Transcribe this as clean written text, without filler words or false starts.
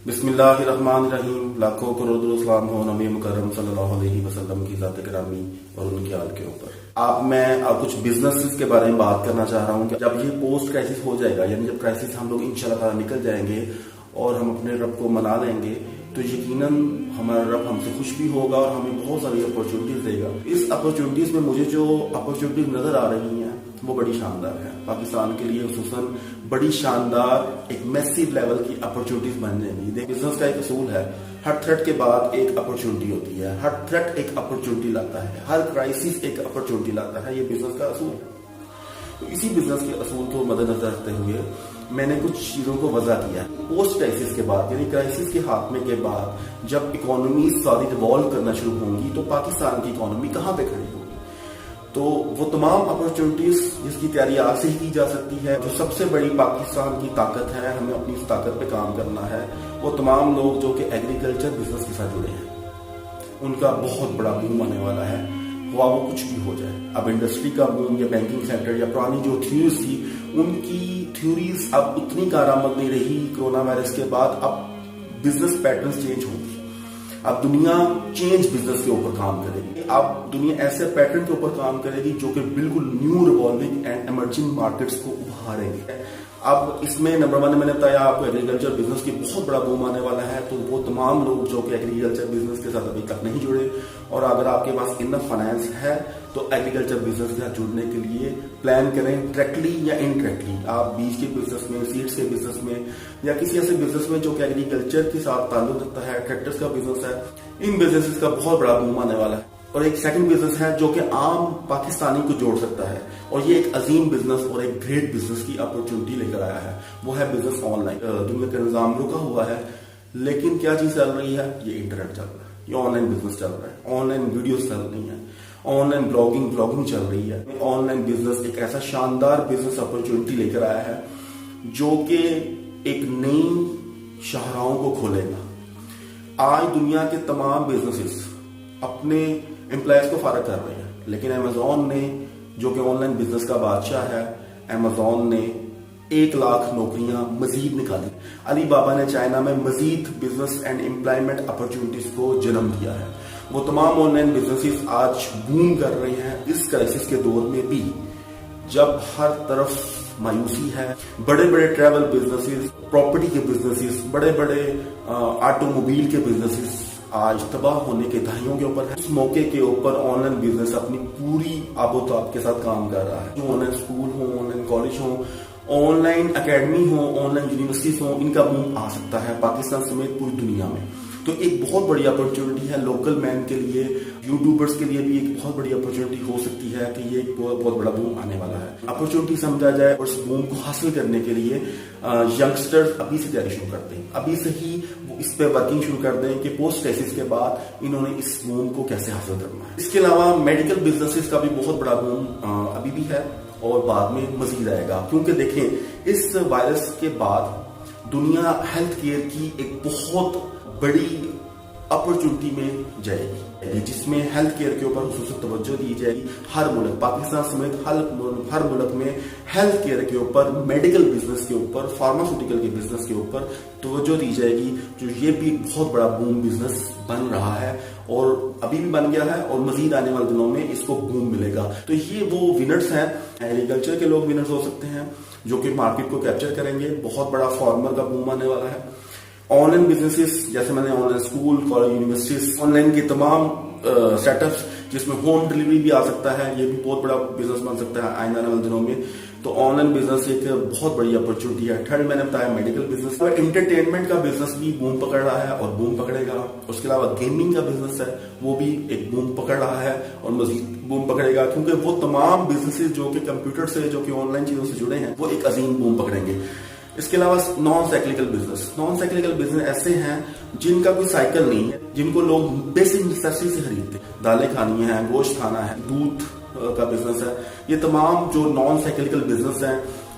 بسم اللہ الرحمن الرحیم. لاکھوں کروڑ سلام ہو نبی مکرم صلی اللہ علیہ وسلم کی ذات گرامی اور ان کے آل کے اوپر. میں کچھ بزنس کے بارے میں بات کرنا چاہ رہا ہوں کہ جب یہ پوسٹ کرائسس ہو جائے گا، یعنی جب کرائسس ہم لوگ انشاءاللہ تعالی نکل جائیں گے اور ہم اپنے رب کو منا لیں گے، تو یقیناً ہمارا رب ہم سے خوش بھی ہوگا اور ہمیں بہت ساری اپرچونیٹیز دے گا. اس اپرچونیٹیز میں مجھے جو اپرچونیٹیز نظر آ رہی ہیں وہ بڑی شاندار ہے. پاکستان کے لیے خصوصاً بڑی شاندار ایک میسیو لیول کی اپرچونیٹیز بن جائیں گی. بزنس کا ایک اصول ہے، ہر تھریٹ کے بعد ایک اپرچونیٹی ہوتی ہے. ہر تھریٹ ایک اپرچونیٹی لاتا ہے، ہر کرائسس ایک اپرچونیٹی لاتا ہے. یہ بزنس کا اصول ہے. تو اسی بزنس کے اصول کو مد نظر رکھتے ہوئے میں نے کچھ چیزوں کو وضع کیا. پوسٹ کرائسس کے بعد، یعنی کرائسس کے خاتمے کے بعد جب اکانومیز ساری ریوالو کرنا شروع ہوں گی تو پاکستان کی اکانومی کہاں پہ کھڑی ہوگی؟ تو وہ تمام اپرچونیٹیز جس کی تیاری آج سے ہی کی جا سکتی ہے، جو سب سے بڑی پاکستان کی طاقت ہے، ہمیں اپنی اس طاقت پہ کام کرنا ہے. وہ تمام لوگ جو کہ ایگریکلچر بزنس کے ساتھ جڑے ہیں، ان کا بہت بڑا بوم آنے والا ہے، ہوا وہ کچھ بھی ہو جائے. اب انڈسٹری کا بوم یا بینکنگ سیکٹر یا پرانی جو تھیوریز تھی، ان کی تھیوریز اب اتنی کارآمد نہیں رہی کورونا وائرس کے بعد. اب بزنس پیٹرنز چینج ہوں گی. اب دنیا چینج بزنس کے اوپر کام کرے گی. اب دنیا ایسے پیٹرن کے اوپر کام کرے گی جو کہ بالکل new revolving and emerging markets کو ابھارے گی. اب اس میں نمبر 1 میں نے بتایا آپ کو ایگریکلچر بزنس کی بہت بڑا بوم آنے والا ہے. تو وہ تمام لوگ جو کہ ایگریکلچر بزنس کے ساتھ ابھی تک نہیں جڑے، اور اگر آپ کے پاس انف فائنانس ہے تو ایگریکلچر بزنس کے ساتھ جڑنے کے لیے پلان کریں، ڈائریکٹلی یا انڈائریکٹلی. آپ بیج کے بزنس میں، سیڈس کے بزنس میں، یا کسی ایسے بزنس میں جو کہ ایگریکلچر کے ساتھ تعلق رکھتا ہے، ٹریکٹرز کا بزنس ہے، ان بزنس کا بہت بڑا بوم آنے والا ہے. اور ایک سیکنڈ بزنس ہے جو کہ عام پاکستانی کو جوڑ سکتا ہے، اور یہ ایک عظیم بزنس اور ایک گریٹ بزنس کی اپرچونٹی لے کر آیا ہے. وہ ہے بزنس آن لائن. دنیا کا نظام رکا ہوا ہے، لیکن کیا چیز چل رہی ہے؟ یہ انٹرنیٹ چل رہا ہے، یہ آن لائن بزنس چل رہا ہے، آن لائن ویڈیوز چل رہی ہیں، آن لائن بلاگنگ چل رہی ہے. آن لائن بزنس ایک ایسا شاندار بزنس اپرچونٹی لے کر آیا ہے جو کہ ایک نئی شاہراہوں کو کھولے گا. آج دنیا کے تمام بزنسز اپنے امپلائیز کو فارغ کر رہے ہیں، لیکن امیزون نے جو کہ آن لائن بزنس کا بادشاہ ہے، امیزون نے 1 لاکھ نوکریاں مزید نکالی. علی بابا نے چائنا میں مزید بزنس اینڈ امپلائمنٹ اپرچونٹیز کو جنم دیا ہے. وہ تمام آن لائن بزنسز آج بوم کر رہے ہیں اس کرائسس کے دور میں بھی، جب ہر طرف مایوسی ہے. بڑے بڑے ٹریول بزنسز، پراپرٹی کے بزنسز، بڑے بڑے آٹو موبائل کے بزنسز آج تباہ ہونے کے دہائیوں کے اوپر ہے. اس موقع کے اوپر آن لائن بزنس اپنی پوری آب و تاب کے ساتھ کام کر رہا ہے. جو آن لائن اسکول ہوں، آن لائن کالج ہوں، آن لائن اکیڈمی ہوں، آن لائن یونیورسٹیز ہوں، ان کا بوم آ سکتا ہے پاکستان سمیت پوری دنیا میں. تو ایک بہت بڑی اپرچونٹی ہے لوکل مین کے لیے، یوٹیوبرز کے لیے بھی ایک بہت بڑی اپرچونٹی ہو سکتی ہے کہ یہ ایک بہت بڑا بوم آنے والا ہے. اپرچونٹی سمجھا جائے اور اس بوم کو حاصل کرنے کے لیے ینگسٹرز ابھی سے تیاری شروع کرتے ہیں، ابھی سے ہی وہ اس پہ ورکنگ شروع کر دیں کہ پوسٹ کرائسس کے بعد انہوں نے اس بوم کو کیسے حاصل کرنا ہے. اس کے علاوہ میڈیکل بزنسز کا بھی بہت بڑا بوم ابھی بھی ہے اور بعد میں مزید آئے گا. کیونکہ دیکھیں، اس وائرس کے بعد دنیا ہیلتھ کیئر کی ایک بہت بڑی اپرچونٹی میں جائے گی، جس میں ہیلتھ کیئر کے اوپر خصوصی توجہ دی جائے گی. ہر ملک، پاکستان سمیت ہر ملک میں ہیلتھ کیئر کے اوپر، میڈیکل بزنس کے اوپر، فارماسیوٹیکل کے بزنس کے اوپر توجہ دی جائے گی. جو یہ بھی بہت بڑا بوم بزنس بن رہا ہے اور ابھی بھی بن گیا ہے، اور مزید آنے والے دنوں میں اس کو بوم ملے گا. تو یہ وہ ونرز ہیں. ایگریکلچر کے لوگ ونرز ہو سکتے ہیں جو کہ مارکیٹ کو کیپچر کریں گے. بہت بڑا فارمر کا بوم آنے والا ہے. آن لائن بزنسز جیسے میں نے on line school, college, universities, on line کے تمام سیٹ اپس جس میں ہوم ڈلیوری بھی آ سکتا ہے، یہ بھی بہت بڑا بزنس بن سکتا ہے آئندہ آنے والے دنوں میں. تو آن لائن بزنس ایک بہت بڑی اپرچونٹی ہے. تھرڈ میں نے بتایا میڈیکل بزنس. اور انٹرٹینمنٹ کا بزنس بھی بوم پکڑ رہا ہے اور بوم پکڑے گا. اس کے علاوہ گیمنگ کا بزنس ہے، وہ بھی ایک بوم پکڑ رہا ہے اور مزید بوم پکڑے گا، کیونکہ وہ تمام بزنسز جو کہ کمپیوٹر سے، جو کہ آن لائن چیزوں سے جڑے ہیں، وہ ایک عظیم بوم پکڑیں گے. اس کے علاوہ نان سائیکلیکل بزنس ایسے ہیں جن کا کوئی سائیکل نہیں ہے، جن کو لوگ بیسک نیسیسٹی سے خریدتے ہیں. دالیں کھانی ہیں، گوشت کھانا ہے، دودھ کا بزنس ہے. یہ تمام جو نان سائیکلیکل بزنس ہیں